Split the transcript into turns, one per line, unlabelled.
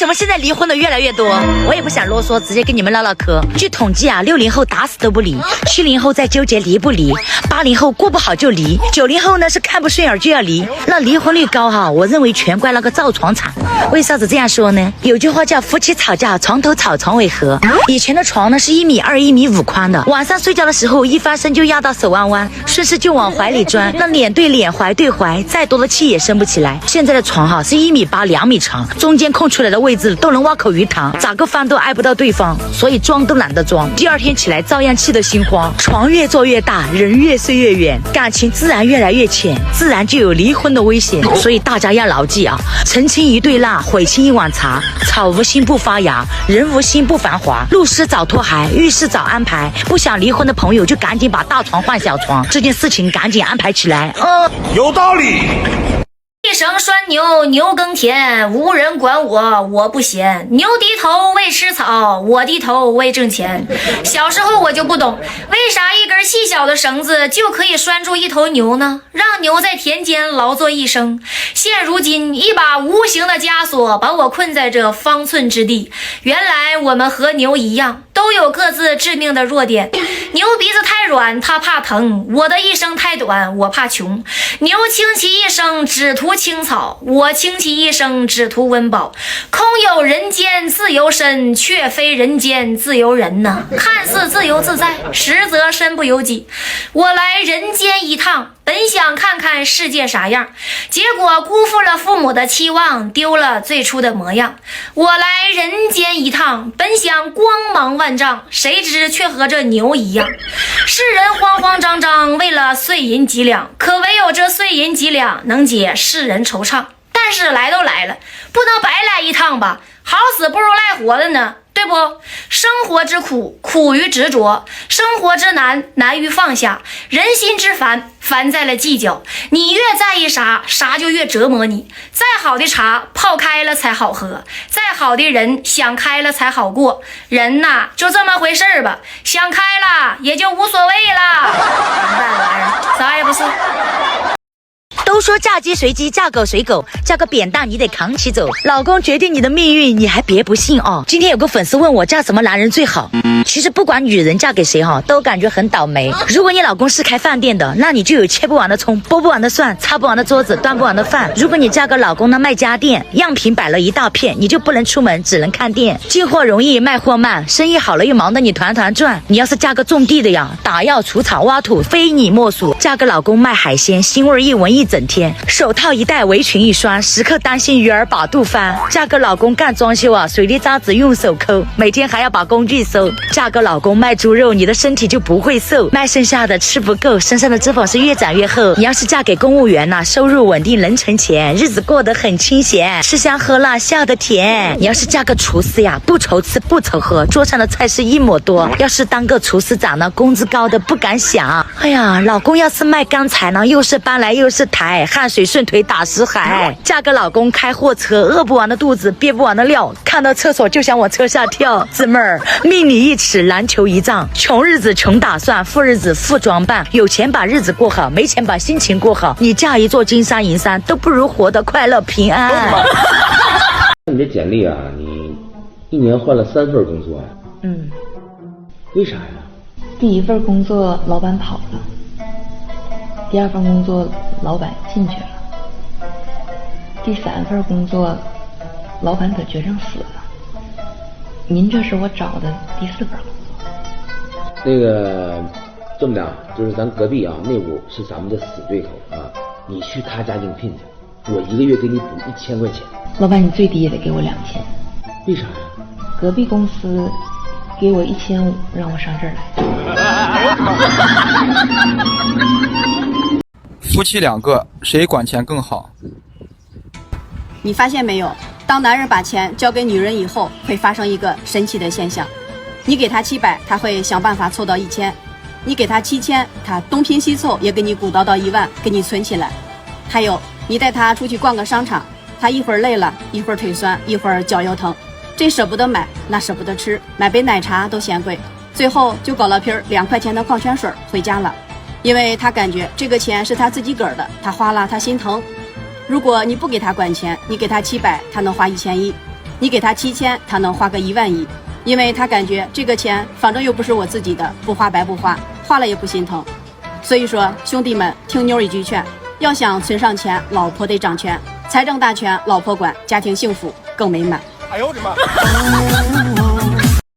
什么现在离婚的越来越多？我也不想啰嗦，直接跟你们唠唠嗑。据统计啊，60后打死都不离，70后在纠结离不离，80后过不好就离，90后呢是看不顺眼就要离。那离婚率高哈，我认为全怪那个造床厂。为啥子这样说呢？有句话叫夫妻吵架床头吵床尾和。以前的床呢是1.2米、1.5米宽的，晚上睡觉的时候一翻身就压到手弯弯，顺势就往怀里钻，那脸对脸，怀对怀，再多的气也生不起来。现在的床哈是1.8米、2米长，中间空出来的位置都能挖口鱼塘，咋个翻都挨不到对方，所以装都懒得装，第二天起来照样气得心慌。床越做越大，人越睡越远，感情自然越来越浅，自然就有离婚的危险。所以大家要牢记啊，澄清一对蜡，悔清一碗茶，草无心不发芽，人无心不繁华。入室早脱鞋，遇事早安排。不想离婚的朋友就赶紧把大床换小床，这件事情赶紧安排起来。
有道理。
一生拴牛，牛耕田，无人管我，我不闲。牛低头为吃草，我低头为挣钱。小时候我就不懂，为啥一根细小的绳子就可以拴住一头牛呢？让牛在田间劳作一生。现如今，一把无形的枷锁把我困在这方寸之地。原来我们和牛一样，都有各自致命的弱点。牛鼻子太软，它怕疼；我的一生太短，我怕穷。牛倾其一生只图青草，我倾其一生只图温饱。空有人间自由身，却非人间自由人呐。看似自由自在，实则身不由己。我来人间一趟，本想看看世界啥样，结果辜负了父母的期望，丢了最初的模样。我来人间一趟，本想光芒万丈，谁知却和这牛一样。世人慌慌张张，为了碎银几两，可唯有这碎银几两能解世人惆怅。但是来都来了，不能白来一趟吧，好死不如赖活的呢，对不？生活之苦，苦于执着；生活之难，难于放下；人心之烦，烦在了计较。你越在意啥，啥就越折磨你。再好的茶泡开了才好喝，再好的人想开了才好过。人呐，就这么回事儿吧，想开了也就无所谓了。完蛋玩意儿，啥也不是。
都说嫁鸡随鸡，嫁狗随狗，嫁个扁担你得扛起走。老公决定你的命运，你还别不信哦。今天有个粉丝问我嫁什么男人最好，其实不管女人嫁给谁哈，都感觉很倒霉。如果你老公是开饭店的，那你就有切不完的葱，剥不完的蒜，擦不完的桌子，端不完的饭。如果你嫁个老公呢卖家电，样品摆了一大片，你就不能出门，只能看店。进货容易卖货慢，生意好了又忙得你团团转。你要是嫁个种地的呀，打药除草挖土非你莫属。嫁个老公卖海鲜，腥味一闻一整天，手套一戴围裙一拴，时刻担心鱼儿把肚翻。嫁个老公干装修啊，水泥渣子用手抠，每天还要把工具收。嫁个老公卖猪肉，你的身体就不会瘦，卖剩下的吃不够，身上的脂肪是越长越厚。你要是嫁给公务员呐，收入稳定能存钱，日子过得很清闲，吃香喝辣笑得甜。你要是嫁个厨师呀，不愁吃不愁喝，桌上的菜是一抹多。要是当个厨师长呢，工资高的不敢想。哎呀，老公要是卖钢材呢，又是搬来又是抬，汗水顺腿打死海。嫁个老公开货车，饿不完的肚子憋不完的料，看到厕所就想往车下跳。姊妹儿，命里一尺难求一丈，穷日子穷打算，富日子富装扮。有钱把日子过好，没钱把心情过好。你嫁一座金山银山，都不如活得快乐平安。
你这简历啊，你一年换了3份工作呀？为啥呀？
第一份工作老板跑了，第二份工作老板进去了，第3份工作老板得绝症死了。您这是我找的第4份工作。
那个这么的，就是咱隔壁啊，那屋是咱们的死对头啊，你去他家应聘去，我1个月给你补1000块钱。
老板，你最低也得给我2000。
为啥呀？
隔壁公司给我1500，让我上这儿来。
夫妻2个，谁管钱更好？
你发现没有，当男人把钱交给女人以后，会发生一个神奇的现象。你给他700，他会想办法凑到1000；你给他7000，他东拼西凑也给你鼓捣到1万，给你存起来。还有，你带他出去逛个商场，他一会儿累了，一会儿腿酸，一会儿脚腰疼，这舍不得买，那舍不得吃，买杯奶茶都嫌贵，最后就搞了瓶2块钱的矿泉水回家了。因为他感觉这个钱是他自己个儿的，他花了他心疼。如果你不给他管钱，你给他700，他能花1100；你给他7000，他能花个11000，因为他感觉这个钱反正又不是我自己的，不花白不花，花了也不心疼。所以说，兄弟们，听妞一句劝，要想存上钱，老婆得掌权，财政大权，老婆管，家庭幸福更美满。
哎呦我的妈！